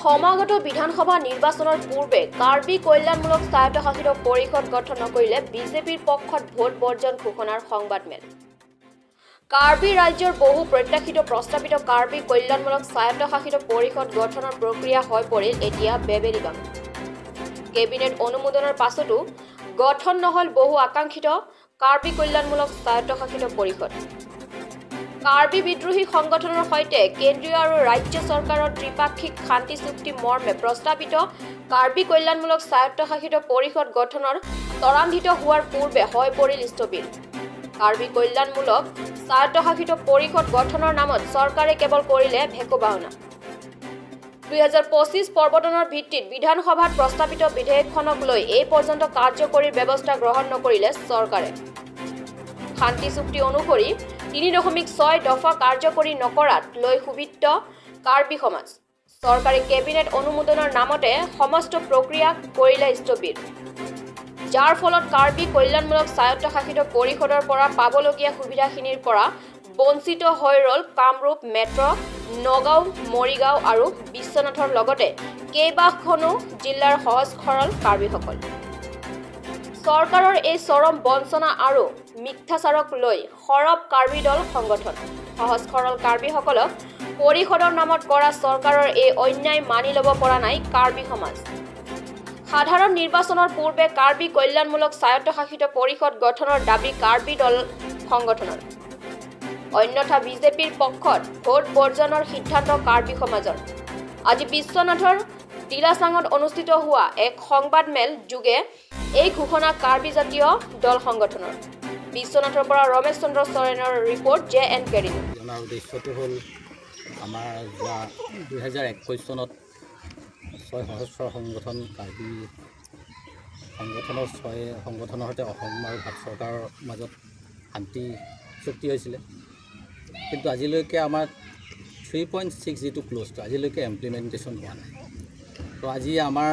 সমাগত বিধানসভা নিৰ্বাচনৰ পূৰ্বে কাৰ্বি কল্যাণমূলক স্বায়ত্তশাসিত পৰিষদ গঠন নকৰিলে বিজেপিৰ পক্ষত ভোট বৰ্জন ঘোষণাৰ সংবাদমেল। কাৰ্বি ৰাজ্যৰ বহু প্ৰত্যাশিত প্ৰস্তাৱিত কাৰ্বি কল্যাণমূলক স্বায়ত্তশাসিত পৰিষদ গঠনৰ প্ৰক্ৰিয়া হৈ পৰিল এতিয়া বেবেৰিবাং। কেবিনেট অনুমোদনৰ পাছতো গঠন নহল বহু আকাংক্ষিত কাৰ্বি কল্যাণমূলক স্বায়ত্তশাসিত পৰিষদ। কাৰ্বি বিদ্ৰোহী সংগঠনৰ সৈতে কেন্দ্ৰীয় আৰু ৰাজ্য চৰকাৰৰ ত্ৰিপাক্ষিক শান্তি চুক্তি মৰ্মে প্ৰস্তাৱিত কাৰ্বি কল্যাণমূলক স্বায়ত্তশাসিত পৰিষদ গঠনৰ ত্বৰান্বিত হোৱাৰ পূৰ্বে হৈ পৰিল স্থবিৰ। কাৰ্বি কল্যাণমূলক স্বায়ত্তশাসিত পৰিষদ গঠনৰ নামত চৰকাৰে কেৱল কৰিলে ভেকোবাহনা। 2025 প্ৰৱৰ্তনৰ ভিত্তিত বিধানসভাত প্ৰস্তাৱিত বিধেয়কখনক লৈ এই পৰ্যন্ত কাৰ্যকৰী ব্যৱস্থা গ্ৰহণ নকৰিলে চৰকাৰে। শান্তি চুক্তি অনুসৰি 3.6 দফা কাৰ্যকৰী নকৰাত লৈ ক্ষুব্ধ কাৰ্বি সমাজ। চৰকাৰে কেবিনেট অনুমোদনৰ নামতে সমস্ত প্ৰক্ৰিয়া কৰিলে স্থবিৰ, যাৰ ফলত কাৰ্বি কল্যাণমূলক স্বায়ত্তশাসিত পৰিষদৰ পৰা পাবলগীয়া সুবিধাখিনিৰ পৰা বঞ্চিত হৈ ৰল কামৰূপ মেট্ৰ', নগাঁও, মৰিগাঁও আৰু বিশ্বনাথৰ লগতে কেইবাখনো জিলাৰ সহজ সৰল কাৰ্বিসকল। চৰকাৰৰ এই চৰম বঞ্চনা আৰু মিথ্যাচাৰক লৈ সৰব কাৰ্বি দল সংগঠন। সহজ সৰল কাৰ্বিসকলক পৰিষদৰ নামত কৰা চৰকাৰৰ এই অন্যায় মানি ল'ব পৰা নাই কাৰ্বি সমাজ। সাধাৰণ নিৰ্বাচনৰ পূৰ্বে কাৰ্বি কল্যাণমূলক স্বায়ত্তশাসিত পৰিষদ গঠনৰ দাবী কাৰ্বি দল সংগঠনৰ। অন্যথা বিজেপিৰ পক্ষত ভোট বৰ্জনৰ সিদ্ধান্ত কাৰ্বি সমাজৰ। আজি বিশ্বনাথৰ দিলাচাঙত অনুষ্ঠিত হোৱা এক সংবাদমেল যোগে এই ঘোষণা কাৰ্বি জাতীয় দল সংগঠনৰ। বিশ্বনাথৰ পৰা ৰমেশ চন্দ্ৰ চৰেণৰ ৰিপৰ্ট JN কেৰিং। জনাৰ উদ্দেশ্যটো হ'ল আমাৰ যোৱা 2021 চনত 6 সহস্ৰ সংগঠন কাৰ্বি সংগঠনৰ 6 সংগঠনৰ সৈতে অসম আৰু ভাৰত চৰকাৰৰ মাজত শান্তি চুক্তি হৈছিলে। কিন্তু আজিলৈকে আমাৰ 3.6 যিটো ক্ল'জটো আজিলৈকে ইমপ্লিমেণ্টেশ্যন হোৱা নাই। তো আজি আমাৰ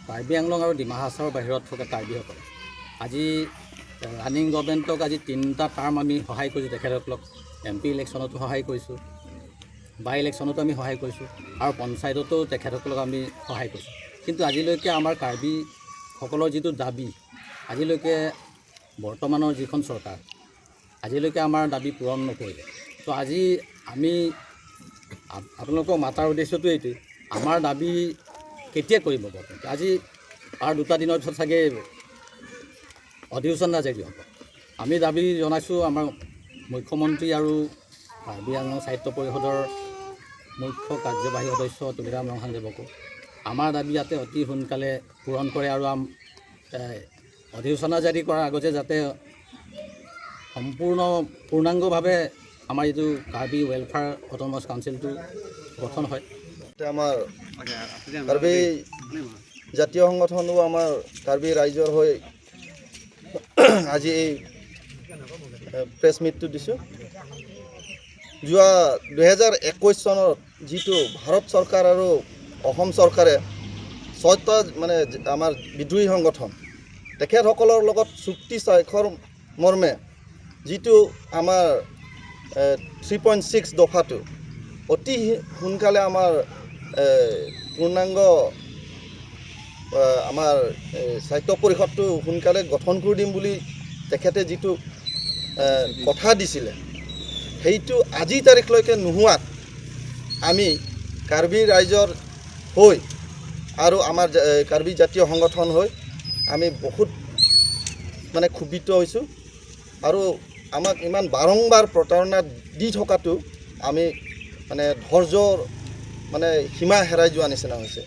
কাৰ্বি আংলং আৰু ডিমা হাছাওৰ বাহিৰত থকা কাৰ্বিসকলে আজি ৰানিং গভৰ্ণমেণ্টক আজি 3টা টাৰ্ম আমি সহায় কৰিছোঁ। তেখেতসকলক MP ইলেকশ্যনতো সহায় কৰিছোঁ, বাই ইলেকশ্যনতো আমি সহায় কৰিছোঁ আৰু পঞ্চায়ততো তেখেতসকলক আমি সহায় কৰিছোঁ। কিন্তু আজিলৈকে আমাৰ কাৰ্বিসকলৰ যিটো দাবী, আজিলৈকে বৰ্তমানৰ যিখন চৰকাৰ আজিলৈকে আমাৰ দাবী পূৰণ নকৰিলে। তো আজি আমি আপোনালোকক মাতাৰ উদ্দেশ্যটো এইটোৱে, আমাৰ দাবী কেতিয়া কৰিব বৰ্তমান। আজি আৰু 2টা দিনৰ পিছত চাগে অধিৱেশন জাৰি হ'ব। আমি দাবী জনাইছোঁ আমাৰ মুখ্যমন্ত্ৰী আৰু কাৰ্বি আংলং সাহিত্য পৰিষদৰ মুখ্য কাৰ্যবাহী সদস্য তুলিৰাম ৰংহানদেৱকো আমাৰ দাবী যাতে অতি সোনকালে পূৰণ কৰে আৰু অধিসূচনা জাৰি কৰাৰ আগতে যাতে পূৰ্ণাংগভাৱে আমাৰ এইটো কাৰ্বি ৱেলফেয়াৰ অট'নমাছ কাউন্সিলটো গঠন হয়। আমাৰ কাৰ্বি জাতীয় সংগঠনো আমাৰ কাৰ্বি ৰাইজৰ হৈ আজি এই প্ৰেছ মিটটো দিছোঁ। যোৱা 2021 চনত যিটো ভাৰত চৰকাৰ আৰু অসম চৰকাৰে 6টা আমাৰ বিদ্ৰোহী সংগঠন তেখেতসকলৰ লগত চুক্তি স্বাক্ষৰ মৰ্মে যিটো আমাৰ 3.6 দফাটো অতি সোনকালে আমাৰ পূৰ্ণাংগ আমাৰ স্বায়ত্ত পৰিষদটো সোনকালে গঠন কৰি দিম বুলি তেখেতে যিটো কথা দিছিলে, সেইটো আজি তাৰিখলৈকে নোহোৱাত আমি কাৰ্বি ৰাইজৰ হৈ আৰু আমাৰ কাৰ্বি জাতীয় সংগঠন হৈ আমি বহুত ক্ষুব্ধ হৈছোঁ। আৰু আমাক ইমান বাৰম্বাৰ প্ৰতাৰণা দি থকাটো আমি ধৈৰ্যৰ সীমা হেৰাই যোৱা নিচিনা হৈছে।